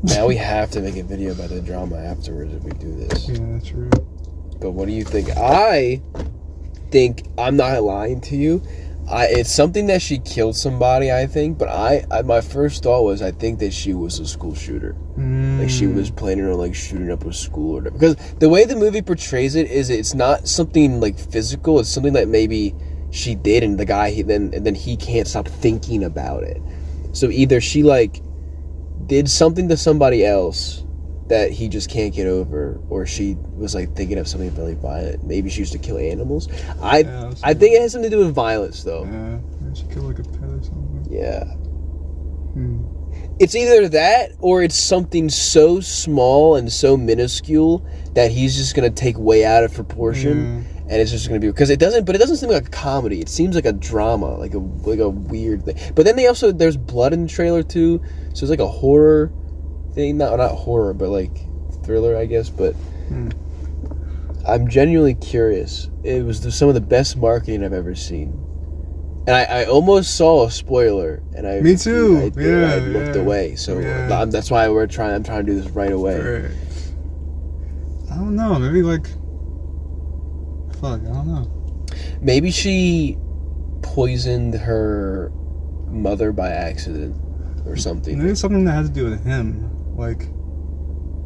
Now we have to make a video about the drama afterwards if we do this. Yeah, true. But what do you think? I think, I'm not lying to you, it's something that she killed somebody, I think, but I my first thought was I think that she was a school shooter. Like she was planning on like shooting up a school or whatever. Because the way the movie portrays it is it's not something like physical, it's something that maybe she did and the guy then he can't stop thinking about it. So either she like did something to somebody else that he just can't get over, or she was like thinking of something really violent. Maybe she used to kill animals. I think it has something to do with violence though. Yeah, maybe she killed like a pet or something. Yeah. It's either that or it's something so small and so minuscule that he's just gonna take way out of proportion, and it's just gonna be because it doesn't seem like a comedy. It seems like a drama, like a weird thing. But then there's blood in the trailer too, so it's like a horror thing. Not horror, but like thriller, I guess. But I'm genuinely curious. It was some of the best marketing I've ever seen. And I almost saw a spoiler, and Me too. I looked away. So that's why I'm trying to do this right away. Right. I don't know. Maybe like, I don't know. Maybe she poisoned her mother by accident or something. Maybe something that has to do with him, like,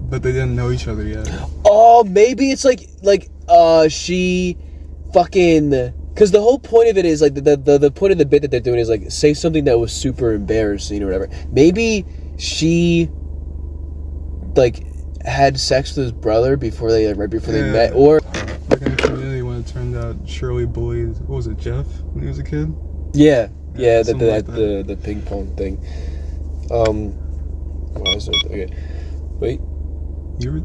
but they didn't know each other yet. Oh, maybe it's like she fucking. Because the whole point of it is, like, the point of the bit that they're doing is, like, say something that was super embarrassing or whatever. Maybe she, like, had sex with his brother before they met, or... Like in the community when it turned out Shirley bullied, what was it, Jeff, when he was a kid? Yeah, like the ping pong thing. Why is it... Okay, wait. You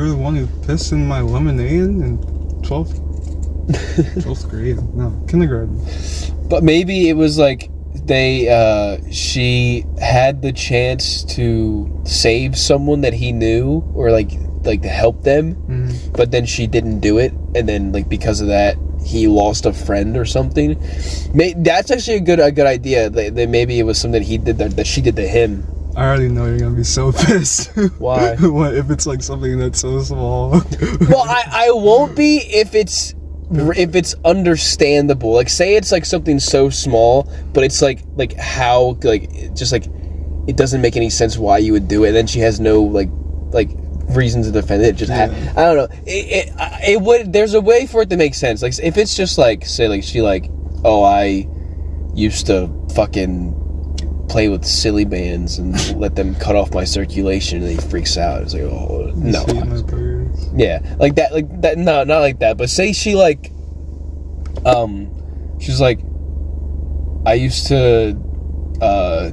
were the one who pissed in my lemonade in 12th grade. No, kindergarten. But maybe it was like she had the chance to save someone that he knew, or like to help them, but then she didn't do it, and then like because of that he lost a friend or something. That's actually a good idea. That maybe it was something he did that she did to him. I already know you're gonna be so pissed. Why? What if it's like something that's so small? Well, I won't be if it's understandable. Like, say it's like something so small, but it's like how like just like it doesn't make any sense why you would do it. And then she has no like reason to defend it. Just I don't know. It would. There's a way for it to make sense. Like if it's just like say like she like, oh, I used to fucking play with silly bands and let them cut off my circulation, and he freaks out. It's like, oh no. Yeah, like that. No, not like that. But say she like, she's like, I used to, I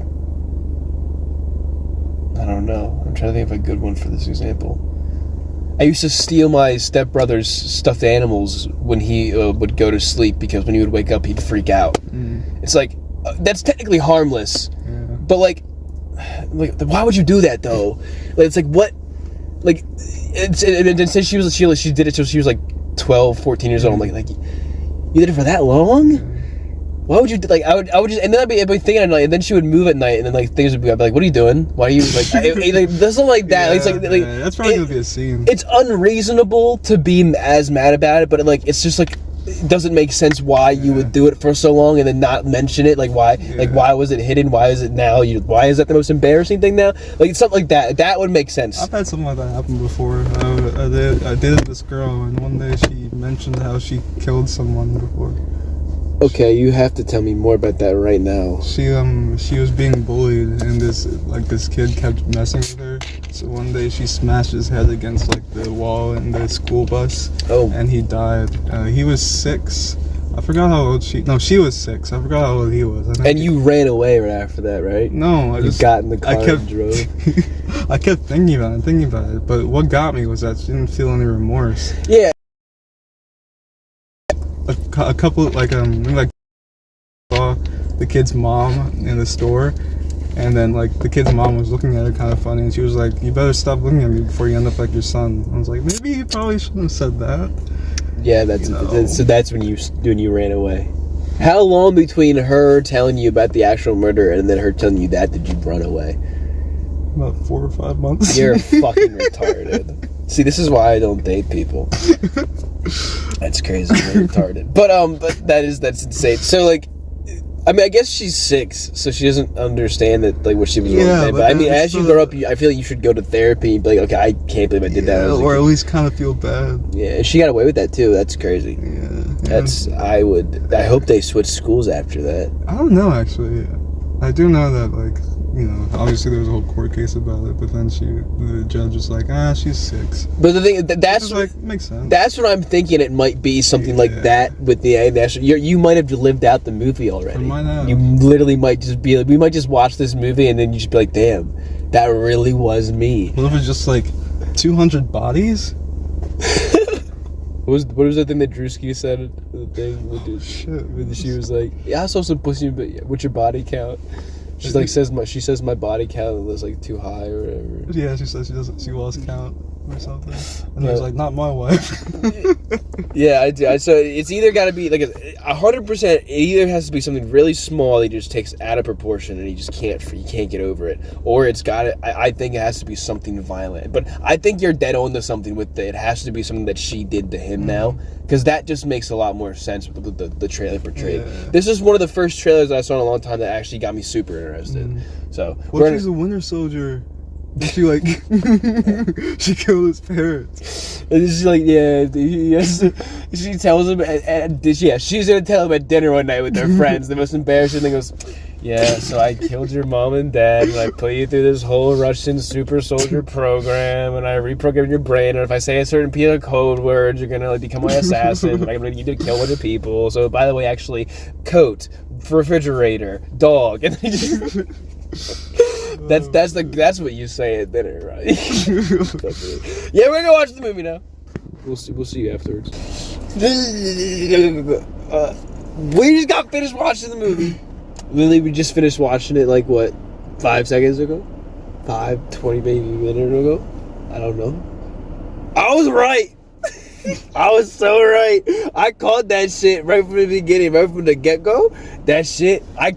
don't know. I'm trying to think of a good one for this example. I used to steal my stepbrother's stuffed animals when he would go to sleep, because when he would wake up, he'd freak out. It's like, that's technically harmless, but like why would you do that though? Like, it's like, what, like, and since she did it till she was like 12, 14 years old. I'm like you did it for that long? Why would you do, like, I would just, and then I'd be thinking at night, and then she would move at night, and then like things would be, I'd be like, what are you doing? Why are you like, something like that. It's like that's probably gonna be a scene. It's unreasonable to be as mad about it, but like it's just like, it doesn't make sense why you would do it for so long and then not mention it. Like why? Like why was it hidden? Why is it now? Why is that the most embarrassing thing now? Like something like that. That would make sense. I've had something like that happen before. I dated this girl, and one day she mentioned how she killed someone before. Okay, you have to tell me more about that right now. She was being bullied, and this kid kept messing with her. So one day she smashed his head against like the wall in the school bus. Oh. And he died. He was 6. I forgot how old she was 6. I forgot how old he was. And you ran away right after that, right? No, you got in the car and drove. I kept thinking about it. But what got me was that she didn't feel any remorse. Yeah. A couple we saw the kid's mom in the store, and then like the kid's mom was looking at her kind of funny, and she was like, you better stop looking at me before you end up like your son. I was like, maybe you probably shouldn't have said that. Yeah, so that's when you ran away. How long between her telling you about the actual murder and then her telling you that did you run away? About 4 or 5 months. You're fucking retarded. See, this is why I don't date people. That's crazy. You're retarded. But that's insane. So like, I mean, I guess she's 6, so she doesn't understand that like what she was doing. Yeah, but I mean, as you grow up, I feel like you should go to therapy and be like, okay, I can't believe I did that. Or at least kind of feel bad. Yeah, and she got away with that too. That's crazy. Yeah. That's I hope they switch schools after that. I don't know actually. I do know that like, you know, obviously there was a whole court case about it, but then the judge was like, she's 6. But the thing that's like makes sense. That's what I'm thinking. It might be something like that with the national. You might have lived out the movie already. I might have. You literally might just be like, we might just watch this movie and then you just be like, damn, that really was me. What if it's just like 200 bodies? What was that thing that Drewski said? The thing Shit. she was like, yeah, I saw some pussy, but what's your body count? She's like she says my body count was like too high or whatever. Yeah, she says she lost count or something. And he was like, not my wife. Yeah, I do. So it's either got to be like 100%. It either has to be something really small that he just takes out of proportion and he can't get over it, or it's got to. I think it has to be something violent. But I think you're dead on to something with it. It has to be something that she did to him now, because that just makes a lot more sense with the trailer portrayed. Yeah. This is one of the first trailers I saw in a long time that actually got me super interested. So what if she's a Winter Soldier? She like she killed his parents. And she's like, yes. She tells him, she's gonna tell him at dinner one night with their friends. The most embarrassing thing was, so I killed your mom and dad, and I put you through this whole Russian super soldier program, and I reprogrammed your brain. And if I say a certain piece of code words, you're gonna like become my assassin. And I'm gonna need you to kill a bunch of people. So by the way, actually, coat, refrigerator, dog, and that's what you say at dinner, right? Yeah, we're gonna watch the movie now. We'll see you afterwards. We just got finished watching the movie. Literally, we just finished watching it like what, 5 seconds ago? 20 maybe minutes ago? I don't know. I was right. I was so right. I called that shit right from the beginning, right from the get-go. That shit, I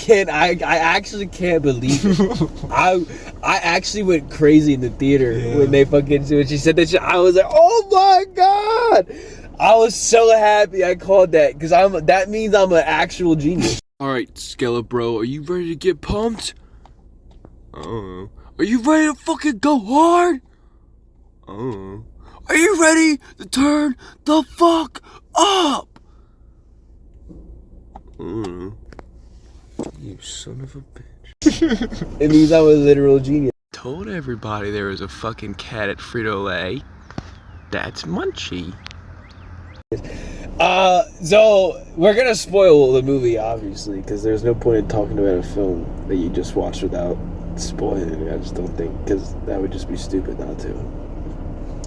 actually can't believe it. I actually went crazy in the theater when she said that shit. I was like, oh my God. I was so happy I called that, because that means I'm an actual genius. Alright, Skella bro, are you ready to get pumped? Are you ready to fucking go hard? Are you ready to turn the fuck up? You son of a bitch. It means I'm a literal genius. Told everybody there was a fucking cat at Frito-Lay. That's Munchie. So we're gonna spoil the movie, obviously, because there's no point in talking about a film that you just watched without spoiling it. I just don't think, because that would just be stupid not to.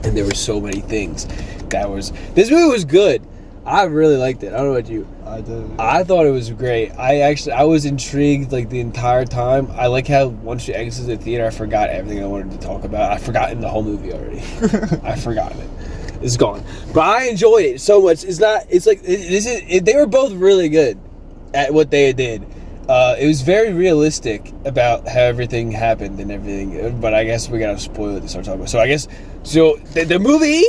And there were so many things. This movie was good. I really liked it. I don't know about you. I did. I thought it was great. I was intrigued like the entire time. I like how once you exit the theater, I forgot everything I wanted to talk about. I've forgotten the whole movie already. I've forgotten it. It's gone. But I enjoyed it so much. They were both really good at what they did. It was very realistic about how everything happened and everything. But I guess we gotta spoil it to start talking about. So the movie,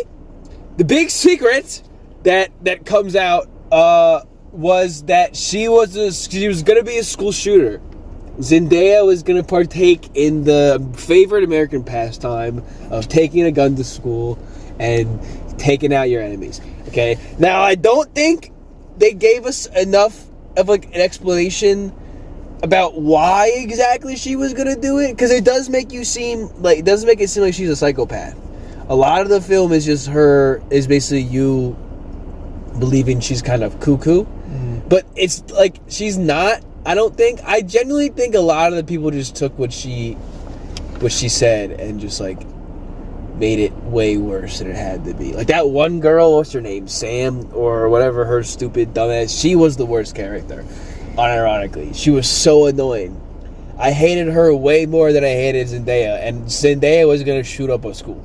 the big secret that comes out was that she was gonna be a school shooter. Zendaya was gonna partake in the favorite American pastime of taking a gun to school and taking out your enemies. Okay. Now I don't think they gave us enough of like an explanation about why exactly she was gonna do it, because it doesn't make it seem like she's a psychopath. A lot of the film is basically you believing she's kind of cuckoo, but it's like she's not. I genuinely think a lot of the people just took what she said and just like made it way worse than it had to be. Like that one girl, what's her name, Sam or whatever, her stupid dumbass, she was the worst character. Unironically, she was so annoying. I hated her way more than I hated Zendaya, and Zendaya was gonna shoot up a school.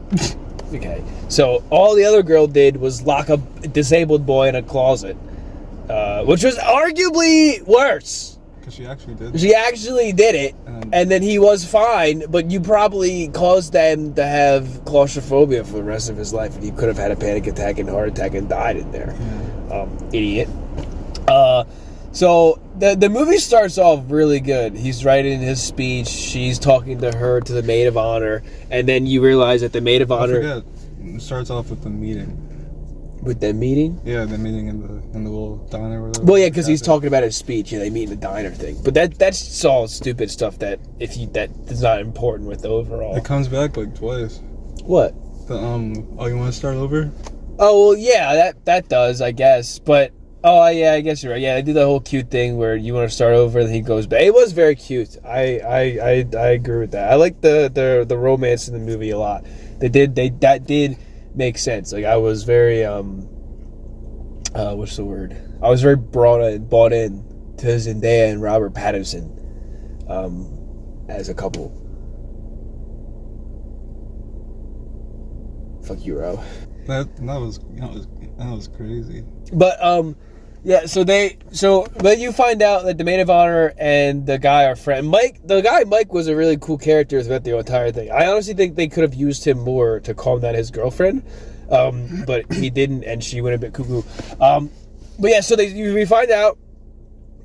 Okay, so all the other girl did was lock a disabled boy in a closet which was arguably worse. Because she actually did. She actually did it, and then he was fine, but you probably caused them to have claustrophobia for the rest of his life, and he could have had a panic attack and heart attack and died in there. Yeah. Idiot. So the movie starts off really good. He's writing his speech. She's talking to the maid of honor, and then you realize that the maid of honor... I forget. It starts off with the meeting. With them meeting? Yeah, the meeting in the little diner. Or well, yeah, because he's talking about his speech. Yeah, they meet in the diner thing. But that's all stupid stuff that that is not important with the overall. It comes back like twice. What? The oh, you want to start over? Oh well, yeah, that does, I guess. But oh yeah, I guess you're right. Yeah, they do the whole cute thing where you want to start over and he goes back. It was very cute. I agree with that. I like the romance in the movie a lot. That did make sense. Like I was very what's the word? I was very bought in to Zendaya and Robert Pattinson as a couple. Fuck you, Ro. That was crazy. But yeah, so then you find out that the maid of honor and the guy are friends. The guy Mike was a really cool character throughout the entire thing. I honestly think they could have used him more to calm down his girlfriend, but he didn't, and she went a bit cuckoo. But yeah, so we find out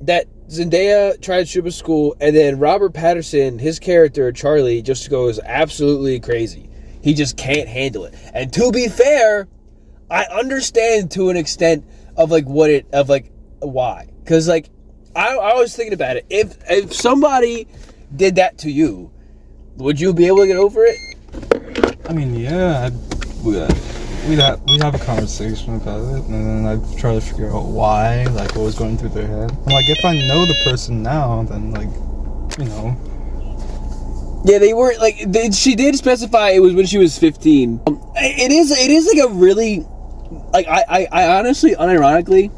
that Zendaya tried to shoot up a school, and then Robert Pattinson, his character Charlie, just goes absolutely crazy. He just can't handle it. And to be fair, I understand to an extent of why. Because I was thinking about it. If somebody did that to you, would you be able to get over it? I mean, yeah, we'd have a conversation about it, and then I'd try to figure out why, like what was going through their head. And like if I know the person now, then like, you know. Yeah, they weren't she did specify it was when she was 15. It is like a really, like I honestly, unironically,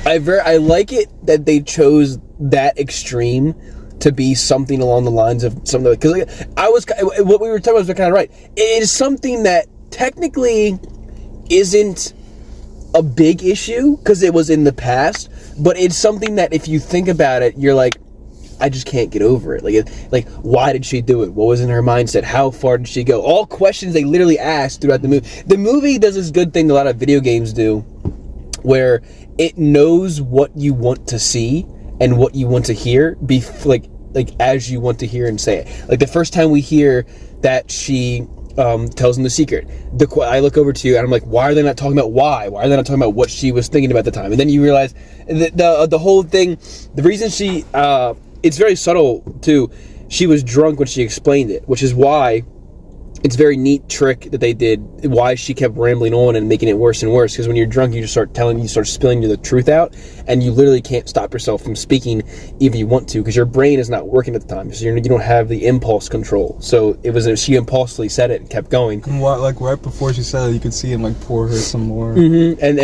I like it that they chose that extreme to be something along the lines of something, because what we were talking about was kind of right. It is something that technically isn't a big issue because it was in the past, but it's something that if you think about it, you're like, I just can't get over it. Like, why did she do it? What was in her mindset? How far did she go? All questions they literally asked throughout the movie. The movie does this good thing a lot of video games do, where it knows what you want to see and what you want to hear, like as you want to hear and say it. Like the first time we hear that she tells him the secret, I look over to you and I'm like, why are they not talking about why? Why are they not talking about what she was thinking about at the time? And then you realize the whole thing, the reason she, it's very subtle too. She was drunk when she explained it, which is why it's a very neat trick that they did, why she kept rambling on and making it worse and worse, because when you're drunk you just start spilling the truth out, and you literally can't stop yourself from speaking if you want to, because your brain is not working at the time, so you don't have the impulse control. So she impulsively said it and kept going. And like right before she said it, you could see him like pour her some more. Mm-hmm. And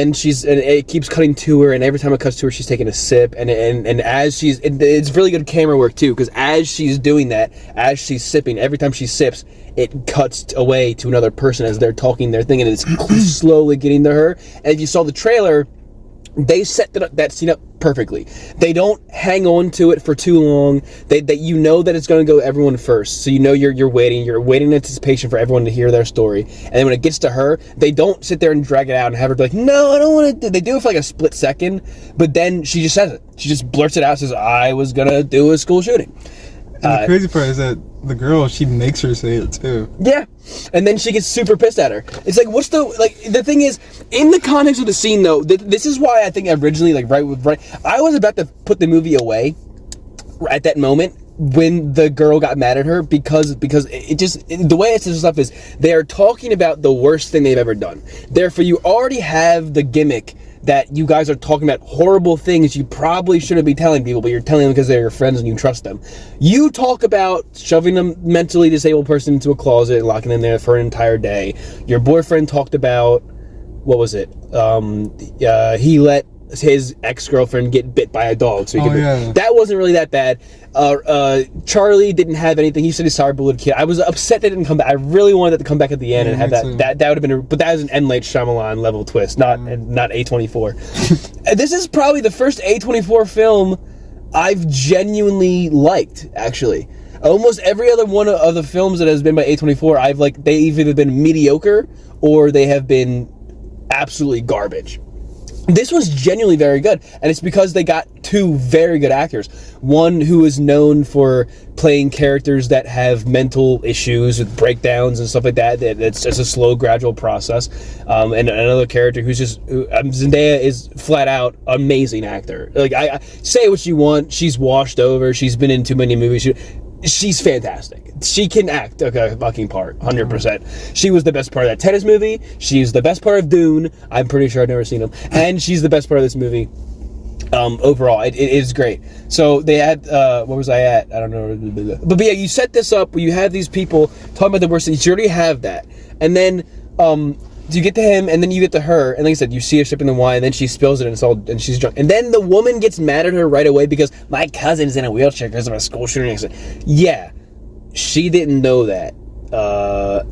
it keeps cutting to her, and every time it cuts to her she's taking a sip, and as it's really good camera work too, because as she's doing that, as she's sipping, every time she sips, it cuts away to another person as they're talking their thing, and it's slowly getting to her. And if you saw the trailer, they set that scene up perfectly. They don't hang on to it for too long. That you know that it's going to go everyone first, so you know you're waiting in anticipation for everyone to hear their story. And then when it gets to her, they don't sit there and drag it out and have her be like, no, I don't want to. They do it for like a split second, but then she just says it. She just blurts it out, says, I was gonna do a school shooting. And the crazy part is that the girl, she makes her say it too. Yeah, and then she gets super pissed at her. It's like, the thing is, in the context of the scene though, this is why I think originally, I was about to put the movie away at that moment when the girl got mad at her, because the way it's stuff is, they are talking about the worst thing they've ever done. Therefore, you already have the gimmick that you guys are talking about horrible things you probably shouldn't be telling people, but you're telling them because they're your friends and you trust them. You talk about shoving a mentally disabled person into a closet and locking them there for an entire day. Your boyfriend talked about, what was it? He let his ex-girlfriend get bit by a dog. So that wasn't really that bad. Charlie didn't have anything. He said he's sorry, but little kid. I was upset they didn't come back. I really wanted that to come back at the end and have that. That would have been, but that was an M. Night Shyamalan level twist, not A24. This is probably the first A24 film I've genuinely liked, actually. Almost every other one of the films that has been by A24, they've either been mediocre or they have been absolutely garbage. This was genuinely very good, and it's because they got two very good actors. One who is known for playing characters that have mental issues with breakdowns and stuff like that. It's just a slow, gradual process. And another character who's Zendaya is flat out amazing actor. Like, I say what you want. She's washed over. She's been in too many movies. She's fantastic. She can act a fucking part, 100%. She was the best part of that tennis movie. She's the best part of Dune. I'm pretty sure I've never seen them. And she's the best part of this movie. Overall, it is great. So they had, what was I at? I don't know. But yeah, you set this up where you have these people talking about the worst things. You already have that. And then, you get to him, and then you get to her, and like I said, you see her sipping the wine, and then she spills it, and she's drunk. And then the woman gets mad at her right away because my cousin's in a wheelchair because of a school shooting accident. Yeah, she didn't know that.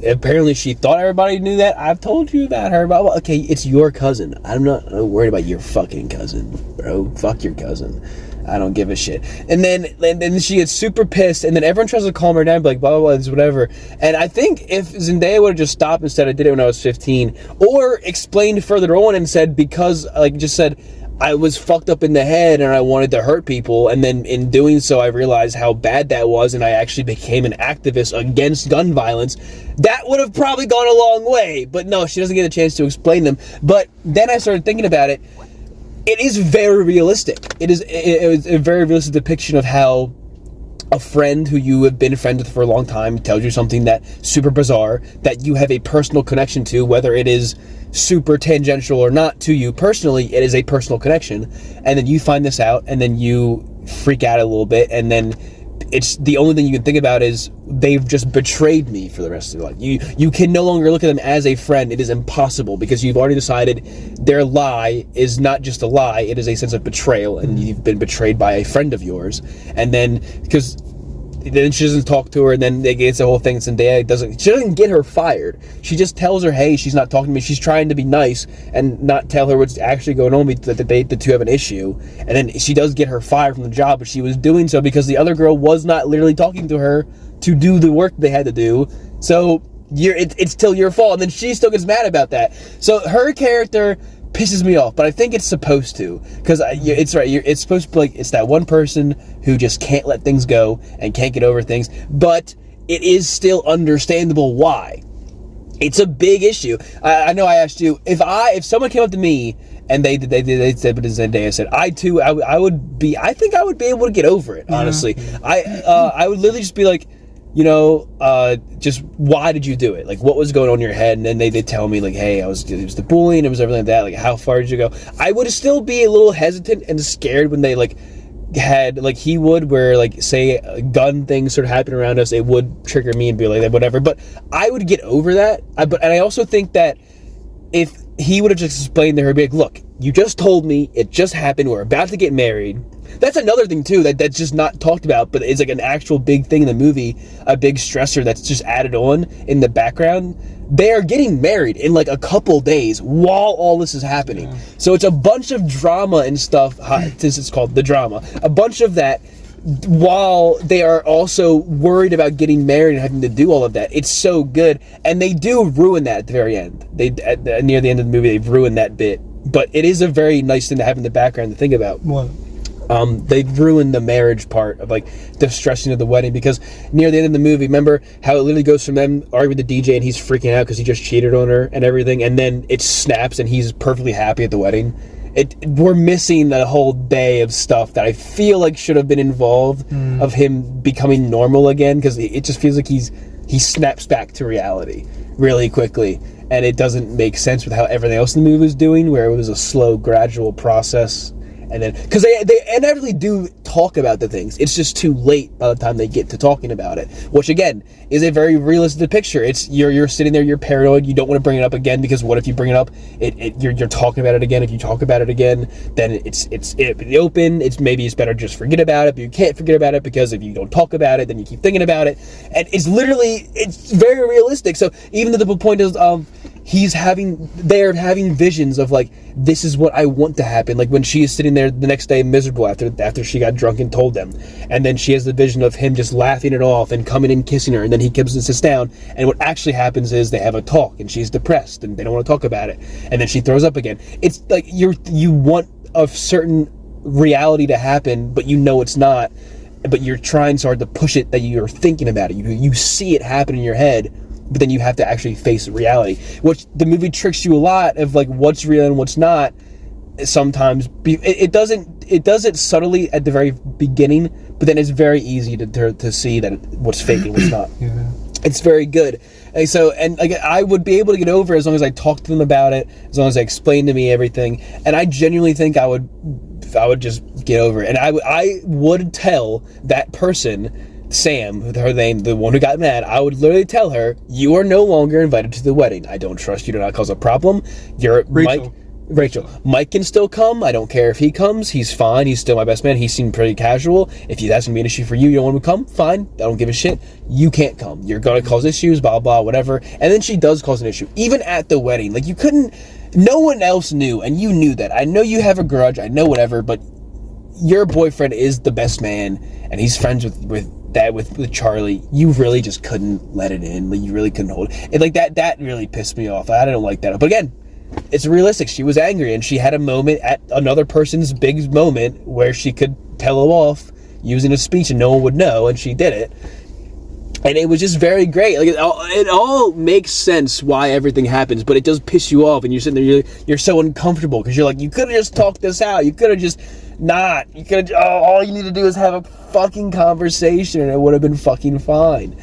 Apparently she thought everybody knew that. I've told you about her. But okay, it's your cousin. I'm not worried about your fucking cousin, bro. Fuck your cousin. I don't give a shit. And then she gets super pissed, and then everyone tries to calm her down, be like, blah, blah, blah, it's whatever. And I think if Zendaya would have just stopped instead, I did it when I was 15, or explained further on and said, because, like, just said, I was fucked up in the head and I wanted to hurt people, and then in doing so, I realized how bad that was, and I actually became an activist against gun violence, that would have probably gone a long way. But no, she doesn't get a chance to explain them. But then I started thinking about it. It is very realistic. It is a very realistic depiction of how a friend who you have been friends with for a long time tells you something that's super bizarre, that you have a personal connection to, whether it is super tangential or not to you personally, it is a personal connection. And then you find this out, and then you freak out a little bit, and then it's the only thing you can think about is they've just betrayed me for the rest of their life. You can no longer look at them as a friend. It is impossible, because you've already decided their lie is not just a lie, it is a sense of betrayal, and you've been betrayed by a friend of yours. And then, because then she doesn't talk to her, and then it's the whole thing. Zendaya she doesn't get her fired. She just tells her, hey, she's not talking to me. She's trying to be nice and not tell her what's actually going on, that the two have an issue. And then she does get her fired from the job, but she was doing so because the other girl was not literally talking to her to do the work they had to do. So it's still your fault, and then she still gets mad about that. So her character pisses me off, but I think it's supposed to, because it's right. It's supposed to be like, it's that one person who just can't let things go and can't get over things, but it is still understandable why. It's a big issue. I know I asked you, if someone came up to me and they said, but Zendaya said, I think I would be able to get over it, honestly. I would literally just be like, just why did you do it? Like, what was going on in your head? And then they tell me, like, hey, it was the bullying, it was everything like that. Like, how far did you go? I would still be a little hesitant and scared when they, like, had, like, he would, where, like, say a gun things sort of happen around us, it would trigger me and be like, whatever. But I would get over that. And I also think that if he would have just explained to her, be like, look, you just told me, it just happened, we're about to get married. That's another thing too that's just not talked about, but it's like an actual big thing in the movie, a big stressor that's just added on in the background. They are getting married in like a couple days while all this is happening. Yeah. So it's a bunch of drama and stuff, since it's called The Drama, a bunch of that while they are also worried about getting married and having to do all of that. It's so good, and they do ruin that at the very end. Near the end of the movie, they've ruined that bit, but it is a very nice thing to have in the background to think about. What? They've ruined the marriage part of, like, the stressing of the wedding, because near the end of the movie, remember how it literally goes from them arguing with the DJ and he's freaking out because he just cheated on her and everything, and then it snaps and he's perfectly happy at the wedding. We're missing a whole day of stuff that I feel like should have been involved, of him becoming normal again, because it just feels like he snaps back to reality really quickly, and it doesn't make sense with how everything else in the movie was doing, where it was a slow, gradual process. And then, because they inevitably do talk about the things. It's just too late by the time they get to talking about it. Which, again, is a very realistic picture. It's you're sitting there, you're paranoid, you don't want to bring it up again, because what if you bring it up, you're talking about it again. If you talk about it again, then it's open. Maybe it's better just forget about it, but you can't forget about it, because if you don't talk about it, then you keep thinking about it. And it's very realistic. So even the point is, they're having visions of like, this is what I want to happen. Like when she is sitting there the next day miserable after she got drunk and told them, and then she has the vision of him just laughing it off and coming and kissing her, and then he comes and sits down, and what actually happens is they have a talk, and she's depressed and they don't want to talk about it, and then she throws up again. It's like you want a certain reality to happen, but you know it's not, but you're trying so hard to push it that you're thinking about it. You see it happen in your head, but then you have to actually face reality, which the movie tricks you a lot of, like, what's real and what's not. Sometimes it does it subtly at the very beginning, but then it's very easy to see that what's fake and what's not. Yeah. It's very good. And like, I would be able to get over it as long as I talked to them about it, as long as they explained to me everything, and I genuinely think I would just get over it. And I would tell that person, Sam, her name, the one who got mad, I would literally tell her, you are no longer invited to the wedding. I don't trust you to not cause a problem. Rachel. Mike can still come. I don't care if he comes. He's fine. He's still my best man. He seemed pretty casual. If that's going to be an issue for you, you don't want him to come, fine. I don't give a shit. You can't come. You're going to cause issues, blah, blah, whatever. And then she does cause an issue. Even at the wedding. Like, no one else knew, and you knew that. I know you have a grudge. I know whatever, but your boyfriend is the best man, and he's friends with Charlie. You really just couldn't let it in. Like, you really couldn't hold it. And like that really pissed me off. I don't like that. But again, it's realistic. She was angry, and she had a moment at another person's big moment where she could tell him off using a speech, and no one would know, and she did it. And it was just very great. Like, it all makes sense why everything happens, but it does piss you off, and you're sitting there, you're so uncomfortable, because you're like, you could have just talked this out. You could have just not. You could have, all you need to do is have a fucking conversation, and it would have been fucking fine.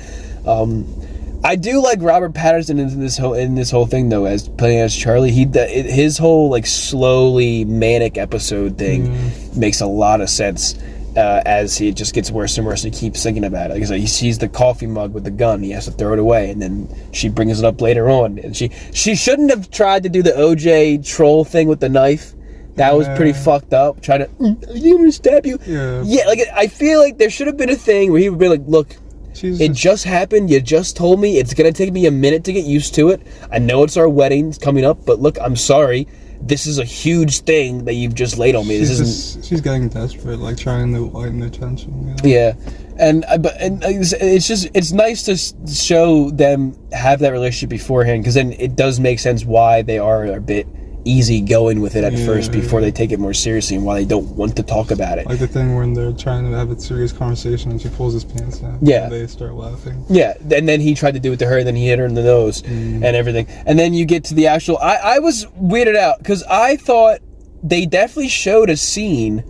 I do like Robert Pattinson in this whole thing, though, as playing as Charlie. His whole like slowly manic episode thing makes a lot of sense. As he just gets worse and worse, and he keeps thinking about it. Like, so he sees the coffee mug with the gun, he has to throw it away, and then she brings it up later on, and she shouldn't have tried to do the OJ troll thing with the knife. That was pretty fucked up. Trying to, you want me to stab you? Yeah. Like, I feel like there should have been a thing where he would be like, look, it just happened. You just told me. It's gonna take me a minute to get used to it. I know it's our wedding coming up, but look, I'm sorry. This is a huge thing that you've just laid on me. She's getting desperate, like trying to lighten the tension. You know? Yeah, and it's nice to show them have that relationship beforehand, because then it does make sense why they are a bit easy going with it at first before they take it more seriously, and why they don't want to talk about it. Like the thing when they're trying to have a serious conversation and she pulls his pants down. Yeah. And they start laughing. Yeah, and then he tried to do it to her, and then he hit her in the nose and everything. And then you get to the actual... I was weirded out, because I thought they definitely showed a scene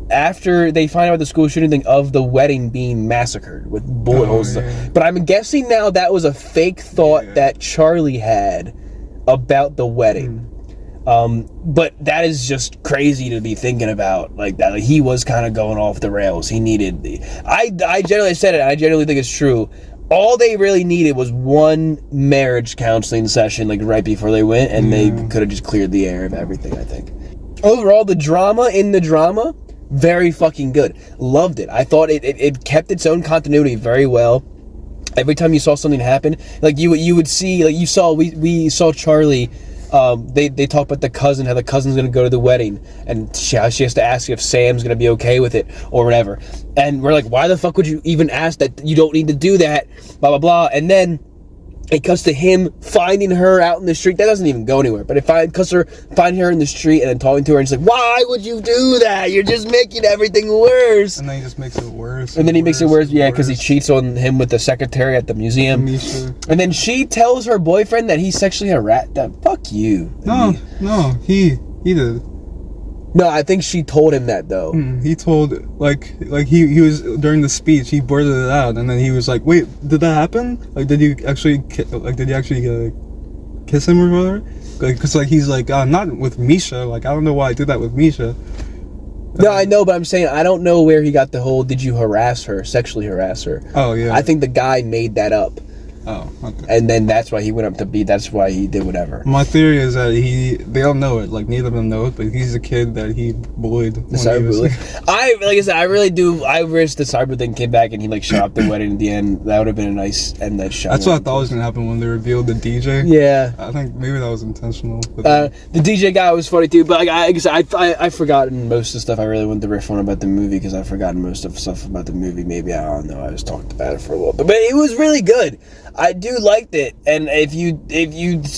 after they find out the school shooting thing of the wedding being massacred with bullet holes. Yeah. But I'm guessing now that was a fake thought that Charlie had about the wedding. But that is just crazy to be thinking about like that. Like, he was kind of going off the rails. He needed I generally said it, and I generally think it's true. All they really needed was one marriage counseling session, like right before they went, and they could have just cleared the air of everything, I think. Overall, the drama, very fucking good. Loved it. I thought it kept its own continuity very well. Every time you saw something happen, like you would see, like we saw Charlie. They talk about the cousin, how the cousin's gonna go to the wedding, and she has to ask if Sam's gonna be okay with it or whatever. And we're like, why the fuck would you even ask that? You don't need to do that, blah blah blah. And then it cuts to him finding her out in the street. That doesn't even go anywhere. But it cuts her finding her in the street and then talking to her, and she's like, why would you do that? You're just making everything worse. And then he just makes it worse. And then he makes it worse, yeah, because he cheats on him with the secretary at the museum. And then she tells her boyfriend that he's sexually harassed. Fuck you. No, he did. No, I think she told him that though. He told like he was during the speech, he blurted it out, and then he was like, "Wait, did that happen? Like, did you actually kiss him or whatever?" Like, cause like he's like, "Not with Misha. Like, I don't know why I did that with Misha." No, I know, but I'm saying I don't know where he got the whole "did you sexually harass her?" Oh yeah. I think the guy made that up. Oh, okay. And then that's why he went up to B. That's why he did whatever. My theory is that they don't know it. Like, neither of them know it, but he's a kid that he bullied. Like I said, I really do. I wish the cyber thing came back and he like shot up the wedding at the end. That would have been a nice end that shot. That's what I thought was gonna happen when they revealed the DJ. Yeah. I think maybe that was intentional. The DJ guy was funny too, but like I've forgotten most of the stuff I really wanted to riff on about the movie because I've forgotten most of the stuff about the movie. Maybe I don't know. I just talked about it for a little bit, but it was really good. I do liked it, and if you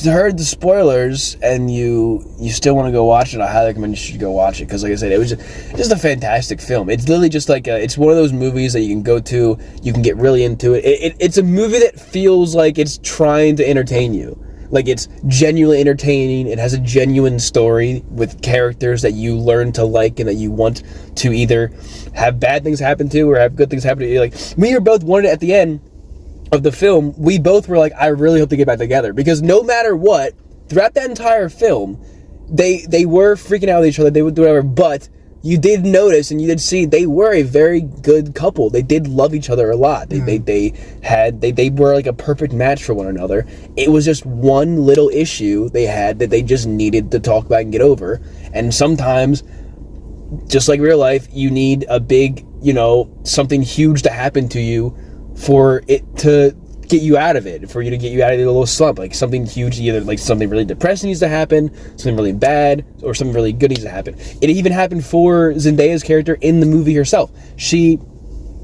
heard the spoilers and you still want to go watch it, I highly recommend you should go watch it because, like I said, it was just a fantastic film. It's literally just like it's one of those movies that you can go to, you can get really into it. It's a movie that feels like it's trying to entertain you. Like, it's genuinely entertaining. It has a genuine story with characters that you learn to like and that you want to either have bad things happen to or have good things happen to you. Like, we were both wanted at the end of the film, we both were like, I really hope they get back together, because no matter what, throughout that entire film, they were freaking out with each other, they would do whatever, but you did notice and you did see they were a very good couple. They did love each other a lot. They were like a perfect match for one another. It was just one little issue they had that they just needed to talk about and get over. And sometimes, just like real life, you need a big, something huge to happen to you for it to get you out of it, for you to get you out of the little slump. Like something huge, either like something really depressing needs to happen, something really bad, or something really good needs to happen. It even happened for Zendaya's character in the movie herself. She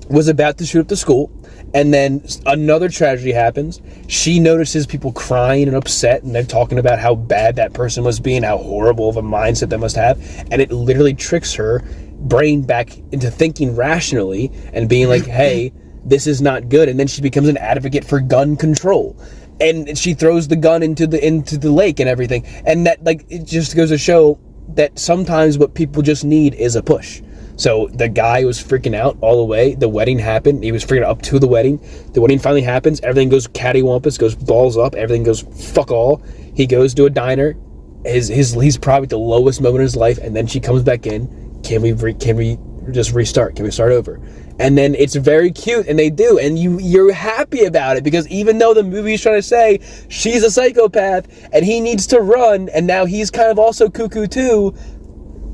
was about to shoot up the school, and then another tragedy happens. She notices people crying and upset, and they're talking about how bad that person must be and how horrible of a mindset they must have, and it literally tricks her brain back into thinking rationally and being like, hey, this is not good. And then she becomes an advocate for gun control, and she throws the gun into the lake and everything. And that, like, it just goes to show that sometimes what people just need is a push. So the guy was freaking out all the way. The wedding happened. He was freaking out up to the wedding. The wedding finally happens. Everything goes cattywampus, goes balls up. Everything goes fuck all. He goes to a diner. He's probably at the lowest moment of his life, and then she comes back in. Can we just restart? Can we start over? And then it's very cute, and they do, and you're happy about it, because even though the movie's trying to say she's a psychopath and he needs to run, and now he's kind of also cuckoo too,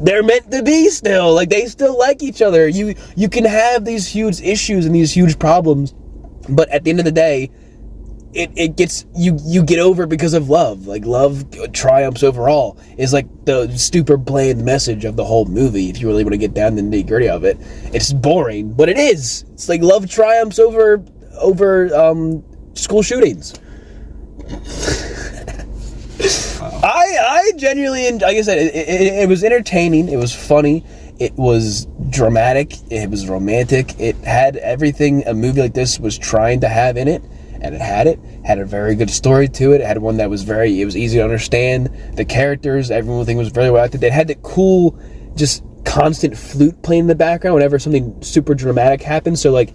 they're meant to be still. Like, they still like each other. You can have these huge issues and these huge problems, but at the end of the day, it gets you get over because of love. Like, love triumphs over all is like the super bland message of the whole movie. If you really want to get down to the nitty gritty of it, it's boring, but it is. It's like love triumphs over school shootings. I genuinely, like I said, it was entertaining. It was funny. It was dramatic. It was romantic. It had everything a movie like this was trying to have in it. And it had a very good story to it. It had one that was it was easy to understand. The characters, everything was very well acted. It had that cool, just constant flute playing in the background whenever something super dramatic happened. So, like,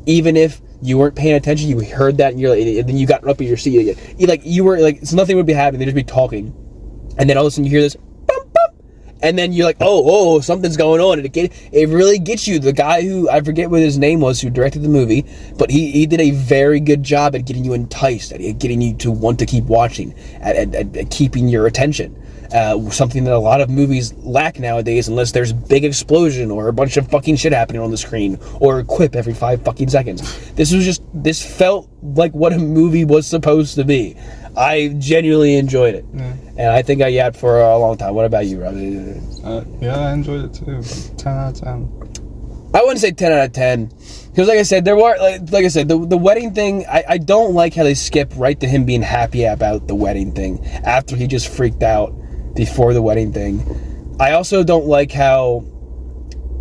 even if you weren't paying attention, you heard that, and and then you got up in your seat. You were like, so nothing would be happening. They'd just be talking, and then all of a sudden you hear this, bum, bum, and then you're like, oh, something's going on, and it really gets you. The guy who, I forget what his name was, who directed the movie, but he did a very good job at getting you enticed, at getting you to want to keep watching, at keeping your attention. Something that a lot of movies lack nowadays, unless there's a big explosion or a bunch of fucking shit happening on the screen or a quip every 5 fucking seconds. This felt like what a movie was supposed to be. I genuinely enjoyed it. Yeah. And I think I yapped for a long time. What about you, Rob? Yeah, I enjoyed it too. 10 out of 10. I wouldn't say 10 out of 10. Because like I said, there were, like I said, the wedding thing, I don't like how they skip right to him being happy about the wedding thing after he just freaked out before the wedding thing. I also don't like how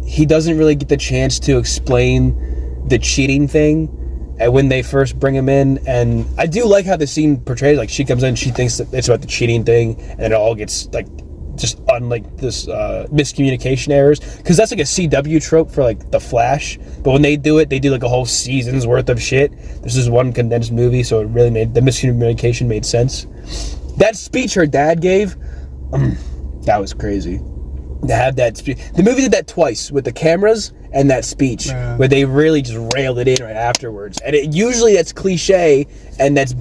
he doesn't really get the chance to explain the cheating thing when they first bring him in. And I do like how the scene portrays, like, she comes in, she thinks that it's about the cheating thing, and it all gets like just unlike this miscommunication errors, because that's like a CW trope for like The Flash, but when they do it, they do like a whole season's worth of shit. This is one condensed movie, so it really made the miscommunication made sense. That speech her dad gave, that was crazy. to have that speech. The movie did that twice with the cameras and that speech, where they really just railed it in right afterwards. And usually that's cliche and that's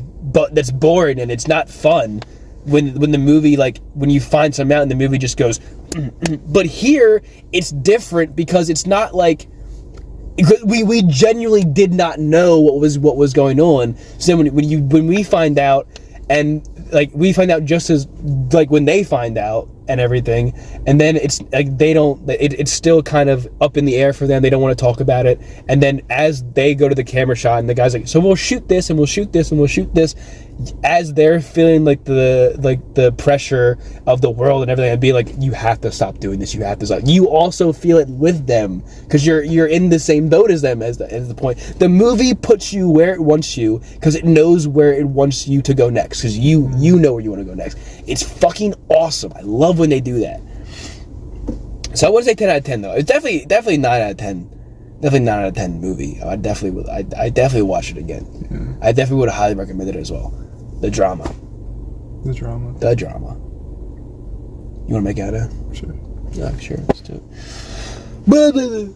boring and it's not fun when the movie, like, when you find something out and the movie just goes, but here it's different because it's not like, we genuinely did not know what was going on. So when we find out, and like we find out just as like when they find out and everything, and then it's like they don't. It's still kind of up in the air for them. They don't want to talk about it. And then as they go to the camera shot, and the guy's like, "So we'll shoot this, and we'll shoot this, and we'll shoot this," as they're feeling like the pressure of the world and everything, and be like, "You have to stop doing this. You have to stop." You also feel it with them because you're in the same boat as them. As the point, the movie puts you where it wants you because it knows where it wants you to go next. Because you know where you want to go next. It's fucking awesome. I love when they do that. So I wouldn't say 10 out of 10 though. It's definitely 9 out of 10. Definitely 9 out of 10 movie. I definitely watch it again. Yeah. I definitely would highly recommend it as well. The drama. The drama. You want to make it out of? Sure. Yeah, sure. Let's do it.